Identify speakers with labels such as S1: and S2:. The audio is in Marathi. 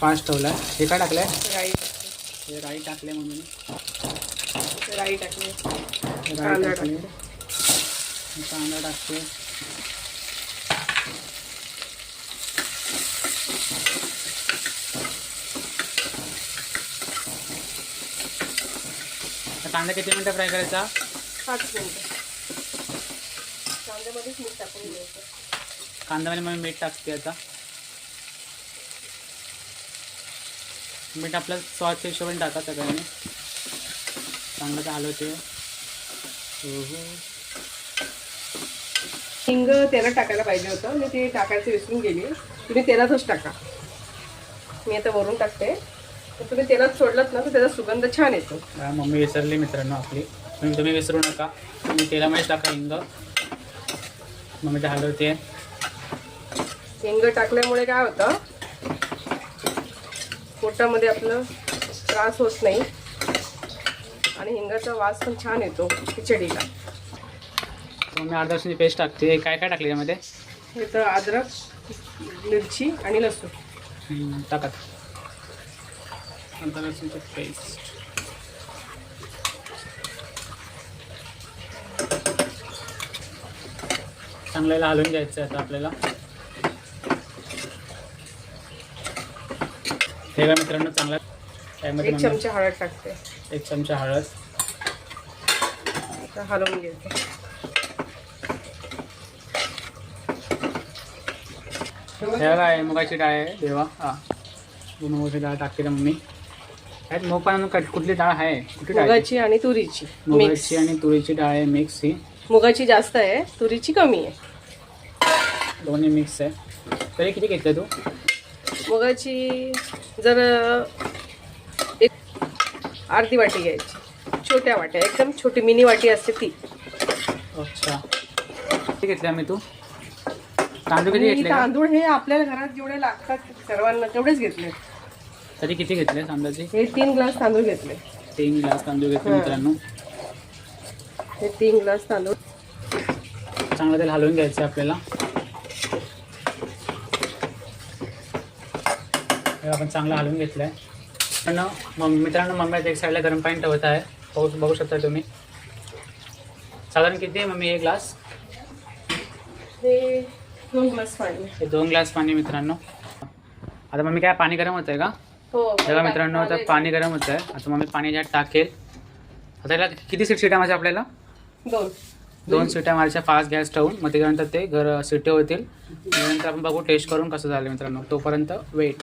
S1: फास्ट ठेवलाय. हे काय टाकलंय?
S2: राई.
S1: हे राई टाकले म्हणून.
S2: राई टाकले.
S1: कांदा टाकले. कांदा टाकते. कांदा किती मिनिटं फ्राय करायचा?
S2: 5 मिनिटं. कांद्यामध्येच मीठ टाकून घ्यायचं.
S1: कांद्यामध्ये मग मीठ टाकते आता. मीठ आपल्या स्वादच्या हिशोबाने टाका सगळ्यांनी. चांगलं हलवते.
S2: हिंग तेलात टाकायला पाहिजे होतं, मी ते टाकायचं विसरून गेली. तुम्ही तेलातच टाका. मी आता वरून टाकते. तुम्ही तेलात सोडलात ना तर त्याचा सुगंध छान येतो.
S1: मम्मी विसरली मित्रांनो आपली. तुम्ही विसरू नका. तुम्ही तेलामध्ये टाका हिंग. मम्मी ते हलवते.
S2: हिंग टाकल्यामुळे काय होतं, पोटामध्ये आपलं त्रास होत नाही आणि हिंगाचा वास पण छान येतो खिचडीला.
S1: मम्मी अर्धा लसूणची पेस्ट टाकते. काय काय टाकले त्यामध्ये?
S2: हे तर अद्रक, मिरची आणि लसूण
S1: टाकत. अर्धा लसूणची पेस्ट. चांगल्याला हलवून घ्यायचं आहे आता आपल्याला. हे का मित्रांनो चांगला. त्यामध्ये
S2: 1 चमचा हळद टाकते.
S1: 1 चमचा हळद.
S2: आता हलवून घ्यायचं.
S1: हे काय मुगाची डाळ आहे देवा. मुगाची डाळ टाकते ना मम्मी. ह्यात मूग पण कुठली डाळ आहे? कुठली डाळ?
S2: मुगाची आणि तुरीची.
S1: मुगाची आणि तुरीची डाळ आहे मिक्स. ही
S2: मुगाची जास्त आहे, तुरीची कमी आहे.
S1: दोन्ही मिक्स आहे. तरी किती घेतलं तू?
S2: मुगाची जर एक अर्धी वाटी घ्यायची. छोट्या वाट्या, एकदम छोटी मिनी वाटी असते ती.
S1: अच्छा. किती घेतले आम्ही? तू तांदूळ किती घेतले?
S2: तांदूळ हे आपल्याला घरात जेवढे लागतात सर्वांना तेवढेच घेतले.
S1: तरी किती घेतले अंदाजे?
S2: हे 3 ग्लास तांदूळ घेतले.
S1: 3 ग्लास तांदूळ घेतले मित्रांनो.
S2: हे 3 ग्लास तांदूळ
S1: चांगलं त्याला हलवून घ्यायचं आपल्याला. आपण चांगलं हलवून घेतलं आहे. पण मित्रांनो मम्मी एक साईडला गरम पाणी ठेवत आहे. पाऊस बघू शकता तुम्ही. साधारण किती आहे मम्मी हे ग्लास?
S2: हे 2 ग्लास पाणी.
S1: हे 2 ग्लास पाणी मित्रांनो. आता मम्मी काय पाणी गरम होत आहे का?
S2: हो.
S1: बघा मित्रांनो आता पाणी गरम होत आहे. आता मम्मी पाणी ज्यात टाकेल. आता याला किती शिट्या मारायच्या आपल्याला?
S2: 2
S1: शिट्या मारायच्या फास्ट गॅस ठेवून. मग त्याच्यानंतर ते शिट्टे होतील. त्यानंतर आपण बघू टेस्ट करून कसं झालं मित्रांनो. तोपर्यंत वेट.